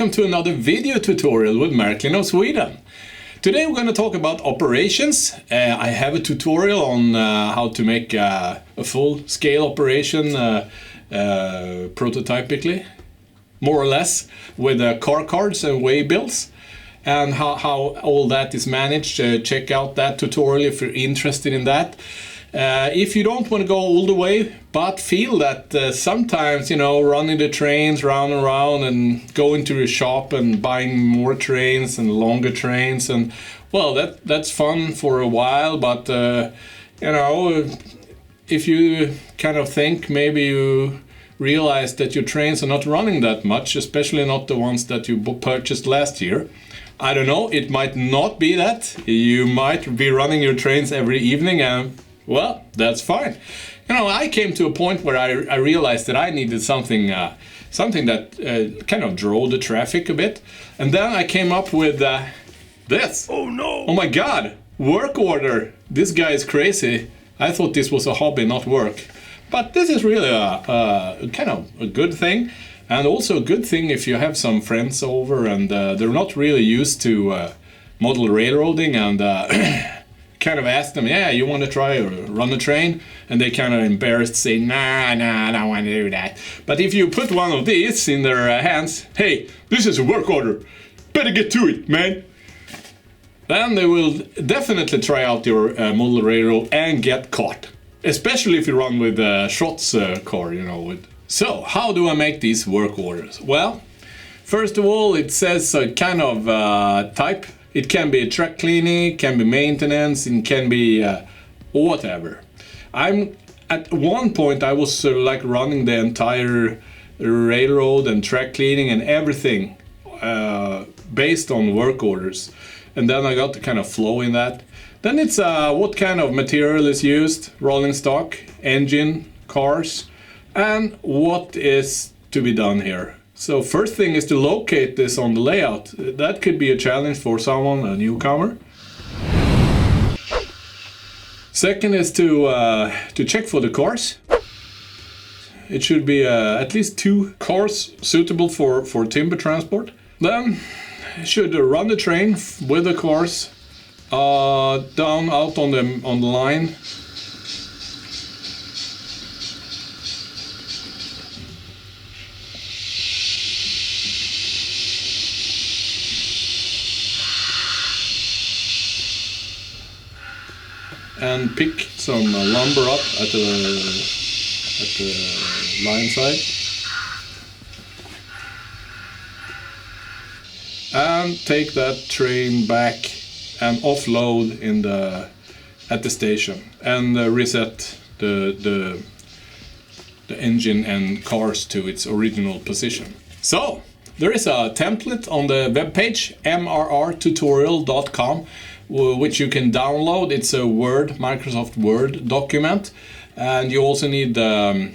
welcome to another video tutorial with Marklinofsweden. Today we're going to talk about operations. I have a tutorial on how to make a full-scale operation prototypically, more or less, with car cards and waybills, and how all that is managed. Check out that tutorial if you're interested in that. If you don't want to go all the way, but feel that sometimes, running the trains round and round and going to the shop and buying more trains and longer trains, and well, that's fun for a while, but if you kind of think maybe you realize that your trains are not running that much, especially not the ones that you purchased last year. I don't know, it might not be that. You might be running your trains every evening and well, that's fine. I came to a point where I realized that I needed something that kind of drove the traffic a bit. And then I came up with this. Oh no! Oh my god! Work order! This guy is crazy. I thought this was a hobby, not work. But this is really a kind of a good thing. And also a good thing if you have some friends over and they're not really used to model railroading and kind of ask them, yeah, you want to try or run a train? And they kind of embarrassed, say, nah, I don't want to do that. But if you put one of these in their hands, hey, this is a work order, better get to it, man. Then they will definitely try out your model railroad and get caught. Especially if you run with a Schrott's car, So, how do I make these work orders? Well, first of all, it says a kind of type. It can be track cleaning, it can be maintenance, it can be whatever. At one point I was running the entire railroad and track cleaning and everything based on work orders. And then I got the kind of flow in that. Then it's what kind of material is used, rolling stock, engine, cars, and what is to be done here. So first thing is to locate this on the layout. That could be a challenge for someone, a newcomer. Second is to check for the cars. It should be at least 2 cars suitable for timber transport. Then you should run the train with the cars down out on the line. And pick some lumber up at the line side. And take that train back and offload at the station and reset the engine and cars to its original position. So, there is a template on the webpage mrrtutorial.com which you can download. It's a Microsoft Word document, and you also need the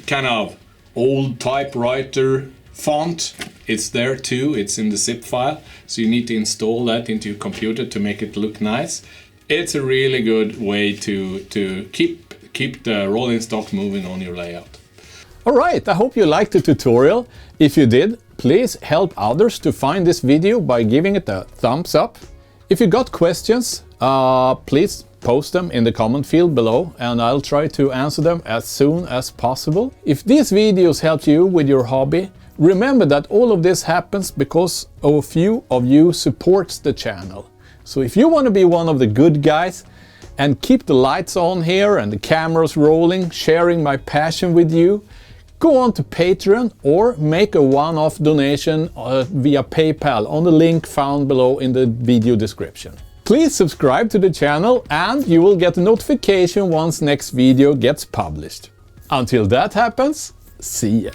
kind of old typewriter font. It's there too, it's in the zip file, so you need to install that into your computer to make it look nice. It's a really good way to keep the rolling stock moving on your layout. Alright, I hope you liked the tutorial. If you did, please help others to find this video by giving it a thumbs up. If you got questions, please post them in the comment field below and I'll try to answer them as soon as possible. If these videos helped you with your hobby, remember that all of this happens because a few of you supports the channel. So if you want to be one of the good guys and keep the lights on here and the cameras rolling, sharing my passion with you, go on to Patreon or make a one-off donation via PayPal on the link found below in the video description. Please subscribe to the channel and you will get a notification once next video gets published. Until that happens, see ya!